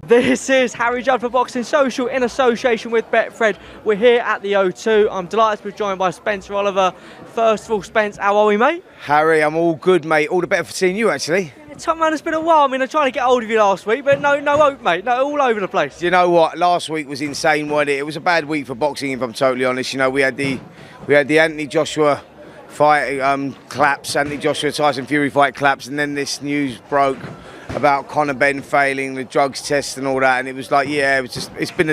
This is Harry Judd for Boxing Social in association with Betfred. We're here at the O2. I'm delighted to be joined by Spencer Oliver. First of all, Spence, how are we, mate? Harry, I'm all good, mate. All the better for seeing you, actually. Yeah, top man, it's been a while. I mean, I tried to get hold of you last week, but no hope, mate. No, all over the place. You know what? Last week was insane, wasn't it? It was a bad week for boxing, if I'm totally honest. You know, we had the Anthony Joshua fight collapse, Anthony Joshua Tyson Fury fight collapse, and then this news broke about Conor Benn failing the drugs test and all that, and it was like, yeah, it's been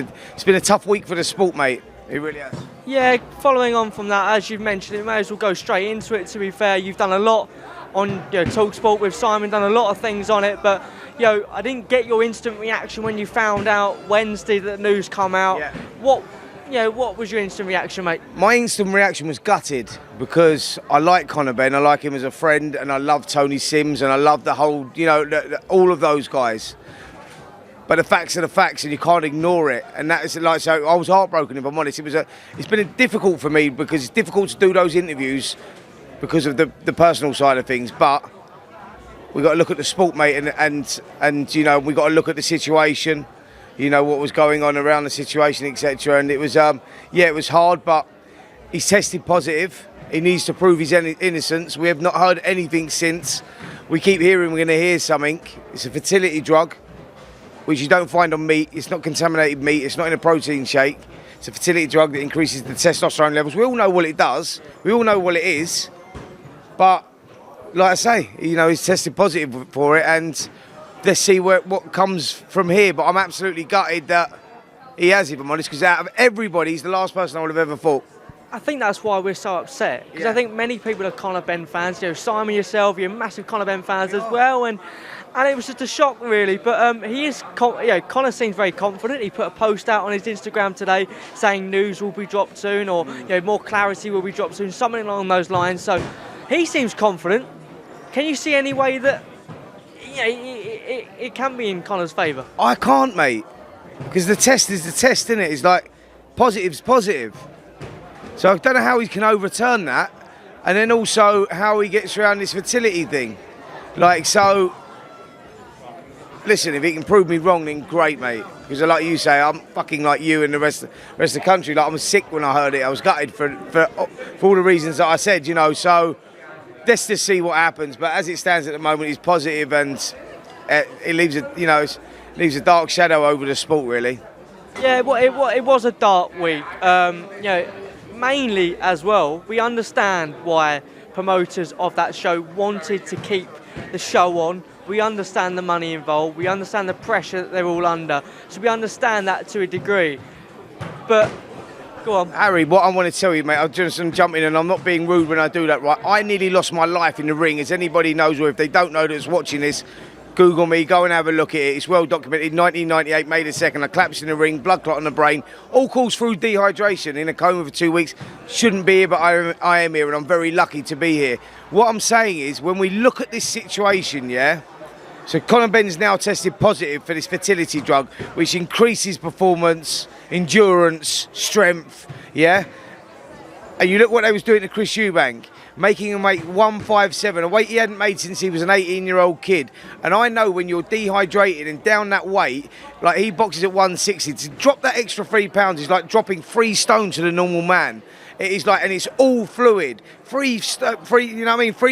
a tough week for the sport, mate. It really has. Yeah, following on from that, as you've mentioned, it may as well go straight into it. To be fair, you've done a lot on TalkSport with Simon, done a lot of things on it, but I didn't get your instant reaction when you found out Wednesday that the news come out. Yeah. What was your instant reaction, mate? My instant reaction was gutted because I like Conor Benn, I like him as a friend, and I love Tony Sims, and I love the whole, all of those guys. But the facts are the facts, and you can't ignore it. And that is like, so I was heartbroken, if I'm honest. It's been difficult for me because it's difficult to do those interviews because of the personal side of things. But we got to look at the sport, mate, and we got to look at the situation. What was going on around the situation, etc. And it was, it was hard, but he's tested positive. He needs to prove his innocence. We have not heard anything since. We keep hearing we're going to hear something. It's a fertility drug, which you don't find on meat. It's not contaminated meat. It's not in a protein shake. It's a fertility drug that increases the testosterone levels. We all know what it does. We all know what it is. But, like I say, he's tested positive for it, and let's see what comes from here. But I'm absolutely gutted that he has, if I'm honest, because out of everybody, he's the last person I would have ever fought. I think that's why we're so upset, because I think many people are Conor Benn fans. Simon, yourself, you're massive Conor Benn fans as well, and it was just a shock, really. But he is, Conor seems very confident. He put a post out on his Instagram today saying news will be dropped soon, or more clarity will be dropped soon, something along those lines. So he seems confident. Can you see any way that it can be in Conor's favour? I can't, mate, because the test is the test, isn't it? It's like positive's positive. So I don't know how he can overturn that, and then also how he gets around this fertility thing. Listen, if he can prove me wrong, then great, mate. Because like you say, I'm fucking like you and the rest of the country. Like, I was sick when I heard it. I was gutted for all the reasons that I said, So let's just see what happens. But as it stands at the moment, he's positive, and it leaves a dark shadow over the sport, really. Yeah, it was a dark week. Mainly as well, we understand why promoters of that show wanted to keep the show on. We understand the money involved. We understand the pressure that they're all under. So we understand that to a degree. But go on. Harry, what I want to tell you, mate, I'm just jumping, and I'm not being rude when I do that, right? I nearly lost my life in the ring, as anybody knows, or if they don't know that's watching this, Google me, go and have a look at it. It's well documented. 1998, May the 2nd, I collapsed in the ring, blood clot on the brain. All caused through dehydration, in a coma for 2 weeks. Shouldn't be here, but I am here, and I'm very lucky to be here. What I'm saying is, when we look at this situation, so Conor Benn's now tested positive for this fertility drug, which increases performance, endurance, strength, And you look what they was doing to Chris Eubank, making him make 157, a weight he hadn't made since he was an 18-year-old kid. And I know when you're dehydrated and down that weight, like he boxes at 160, to drop that extra 3 pounds is like dropping 3 stone to the normal man. It is like, and it's all fluid. 3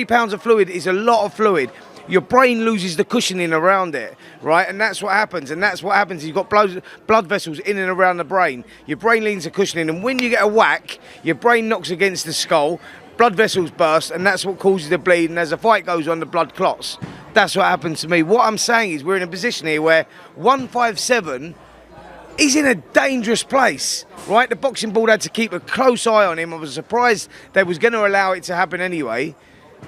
pounds of fluid is a lot of fluid. Your brain loses the cushioning around it, right? And that's what happens. You've got blood vessels in and around the brain. Your brain leans the cushioning, and when you get a whack, your brain knocks against the skull, blood vessels burst, and that's what causes the bleed. And as the fight goes on, the blood clots. That's what happened to me. What I'm saying is, we're in a position here where 157 is in a dangerous place, right? The boxing board had to keep a close eye on him. I was surprised they was going to allow it to happen anyway.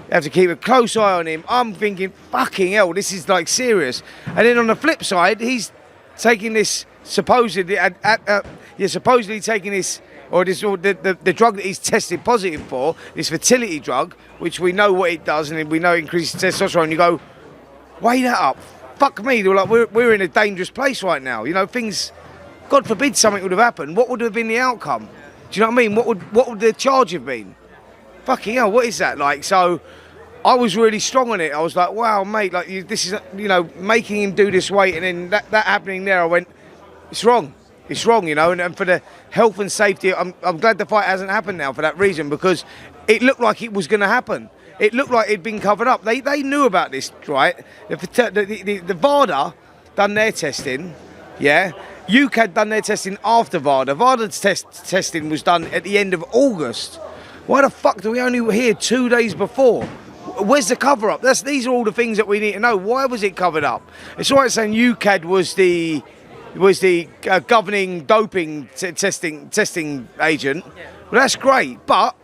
They have to keep a close eye on him. I'm thinking, fucking hell, this is like serious. And then on the flip side, he's taking this supposedly taking this, the drug that he's tested positive for, this fertility drug, which we know what it does, and we know it increases testosterone. You go, weigh that up. Fuck me. They're like, we're in a dangerous place right now. Things, God forbid something would have happened. What would have been the outcome? Do you know what I mean? What would the charge have been? Fucking hell, what is that like? So I was really strong on it. I was like, wow, mate, like this is, you know, making him do this weight, and then that happening there, I went, it's wrong. It's wrong, you know, and for the health and safety, I'm glad the fight hasn't happened now for that reason, because it looked like it was going to happen. It looked like it'd been covered up. They knew about this, right? The VADA done their testing, yeah. UCAD done their testing after VADA. VADA's testing was done at the end of August. Why the fuck do we only hear 2 days before? Where's the cover up? These are all the things that we need to know. Why was it covered up? It's all right saying UCAD was the governing doping testing agent. Yeah. Well, that's great, but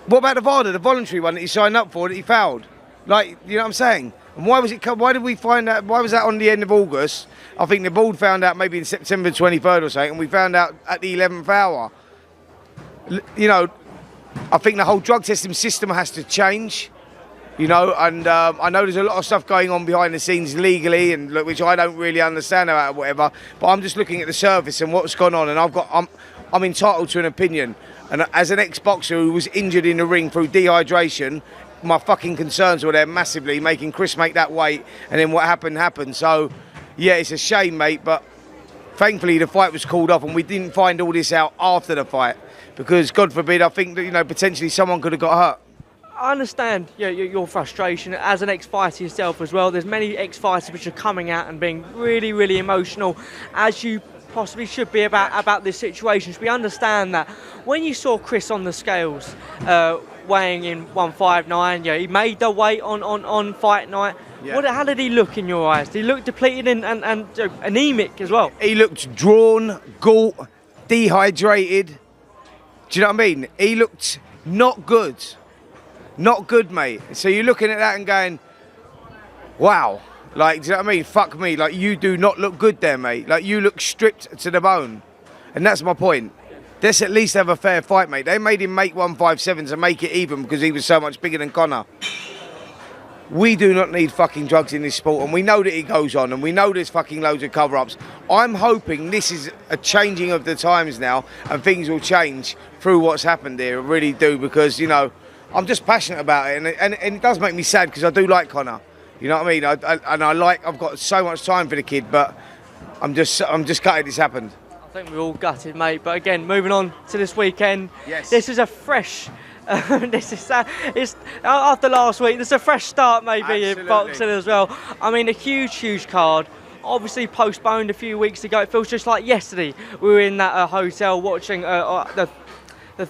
what about the VADA, the voluntary one that he signed up for that he fouled? Like, you know what I'm saying? And why was it? Why did we find out? Why was that on the end of August? I think the board found out maybe in September 23rd or something, and we found out at the 11th hour. You know, I think the whole drug testing system has to change, you know, and I know there's a lot of stuff going on behind the scenes legally, and which I don't really understand about, whatever. But I'm just looking at the surface and what's gone on, and I'm entitled to an opinion. And as an ex-boxer who was injured in the ring through dehydration, my fucking concerns were there massively, making Chris make that weight, and then what happened. So, yeah, it's a shame, mate, but thankfully the fight was called off, and we didn't find all this out after the fight. Because, God forbid, I think that, you know, potentially someone could have got hurt. I understand your frustration as an ex-fighter yourself as well. There's many ex-fighters which are coming out and being really, really emotional, as you possibly should be about this situation. So we understand that. When you saw Chris on the scales, weighing in 159, yeah, he made the weight on fight night. Yeah. How did he look in your eyes? Did he look depleted and anemic as well? He looked drawn, gaunt, dehydrated. Do you know what I mean? He looked not good. Not good, mate. So you're looking at that and going, wow. Like, do you know what I mean? Fuck me. Like, you do not look good there, mate. Like, you look stripped to the bone. And that's my point. Let's at least have a fair fight, mate. They made him make 157 to make it even because he was so much bigger than Conor. We do not need fucking drugs in this sport, and we know that it goes on, and we know there's fucking loads of cover-ups. I'm hoping this is a changing of the times now, and things will change through what's happened here. I really do, because, you know, I'm just passionate about it, and it does make me sad because I do like Conor. You know what I mean? I've got so much time for the kid, but I'm just gutted it's happened. I think we're all gutted, mate. But again, moving on to this weekend. Yes. This is a fresh. It's after last week. There's a fresh start, maybe. Absolutely. In boxing as well. I mean, a huge card. Obviously postponed a few weeks ago. It feels just like yesterday we were in that hotel watching the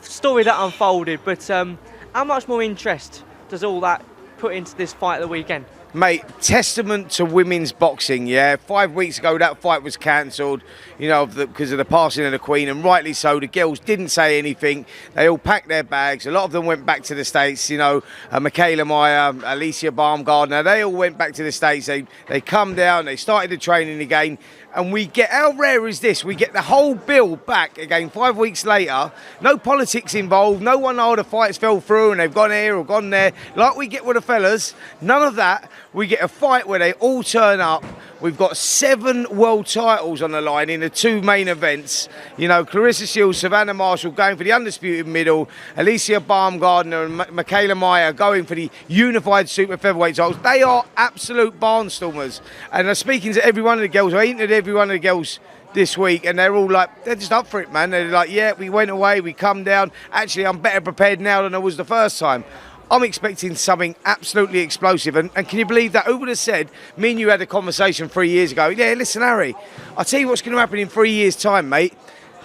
story that unfolded. But how much more interest does all that put into this fight at the weekend? Mate, testament to women's boxing, yeah. 5 weeks ago, that fight was cancelled, you know, because of the passing of the Queen, and rightly so. The girls didn't say anything. They all packed their bags. A lot of them went back to the States, you know. Michaela Meyer, Alicia Baumgardner, they all went back to the States. They come down, they started the training again. And we get, how rare is this? We get the whole bill back again 5 weeks later. No politics involved. No one, the fights fell through and they've gone here or gone there. Like we get with the fellas. None of that. We get a fight where they all turn up. We've got 7 world titles on the line in the 2 main events. You know, Clarissa Shields, Savannah Marshall going for the undisputed middle. Alicia Baumgardner and Michaela Meyer going for the unified super featherweight titles. They are absolute barnstormers. And I'm speaking to every one of the girls. I interviewed every one of the girls this week, and they're all like, they're just up for it, man. They're like, yeah, we went away, we come down. Actually, I'm better prepared now than I was the first time. I'm expecting something absolutely explosive. And can you believe that? Who would have said, me and you had a conversation 3 years ago. Yeah, listen, Harry, I'll tell you what's going to happen in 3 years' time, mate.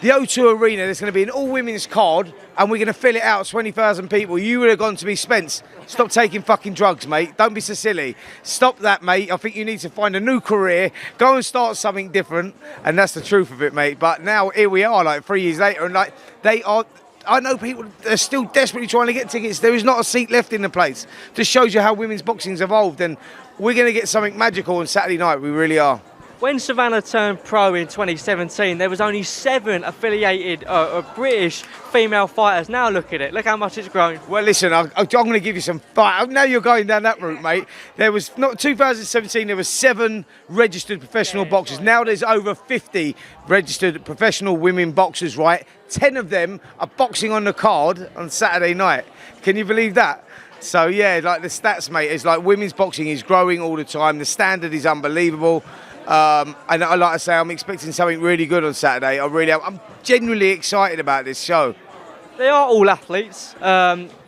The O2 Arena, there's going to be an all-women's card, and we're going to fill it out, 20,000 people. You would have gone to me, Spence, stop taking fucking drugs, mate. Don't be so silly. Stop that, mate. I think you need to find a new career. Go and start something different. And that's the truth of it, mate. But now, here we are, like 3 years later, and like, they are... I know people are still desperately trying to get tickets. There is not a seat left in the place. Just shows you how women's boxing's evolved, and we're going to get something magical on Saturday night. We really are. When Savannah turned pro in 2017, there was only 7 affiliated British female fighters. Now look at it. Look how much it's grown. Well, listen, I'm going to give you some fight. Now you're going down that route, mate. There was, not 2017, there was 7 registered professional boxers. Right. Now there's over 50 registered professional women boxers, right? 10 of them are boxing on the card on Saturday night. Can you believe that? So yeah, like the stats, mate, it's like women's boxing is growing all the time. The standard is unbelievable. And like I say, I'm expecting something really good on Saturday. I really am. I'm genuinely excited about this show. They are all athletes.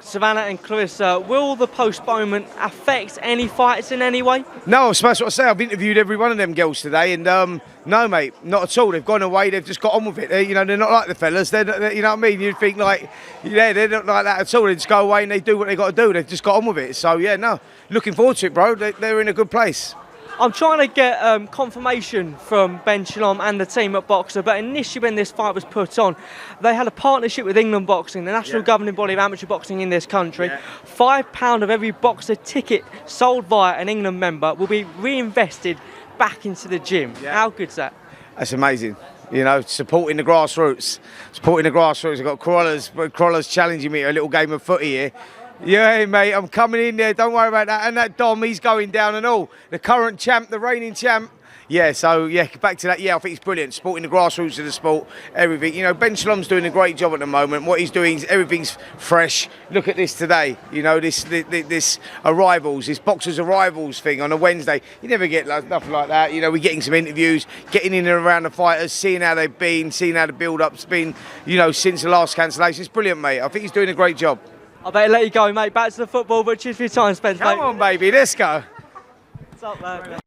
Savannah and Clarissa, will the postponement affect any fights in any way? No, that's what I say. I've interviewed every one of them girls today, and no, mate, not at all. They've gone away. They've just got on with it. They're not like the fellas. They're you know what I mean? You'd think like, yeah, they're not like that at all. They just go away and they do what they got to do. They've just got on with it. So yeah, no, looking forward to it, bro. They're in a good place. I'm trying to get confirmation from Ben Shalom and the team at Boxer, but initially when this fight was put on, they had a partnership with England Boxing, the national governing body of amateur boxing in this country. £5 of every Boxer ticket sold via an England member will be reinvested back into the gym. How good's that? That's amazing. You know, supporting the grassroots. I've got Crawlers challenging me a little game of footy here. Yeah, hey, mate, I'm coming in there. Don't worry about that. And that Dom, he's going down and all. The current champ, the reigning champ. Yeah, so, yeah, back to that. Yeah, I think it's brilliant. Supporting the grassroots of the sport, everything. You know, Ben Shalom's doing a great job at the moment. What he's doing, everything's fresh. Look at this today. You know, this arrivals, this boxers arrivals thing on a Wednesday. You never get nothing like that. You know, we're getting some interviews, getting in and around the fighters, seeing how they've been, seeing how the build-up's been, you know, since the last cancellation. It's brilliant, mate. I think he's doing a great job. I better let you go, mate. Back to the football, but cheers for your time, Spence, mate. Come on, baby, let's go. What's up, man?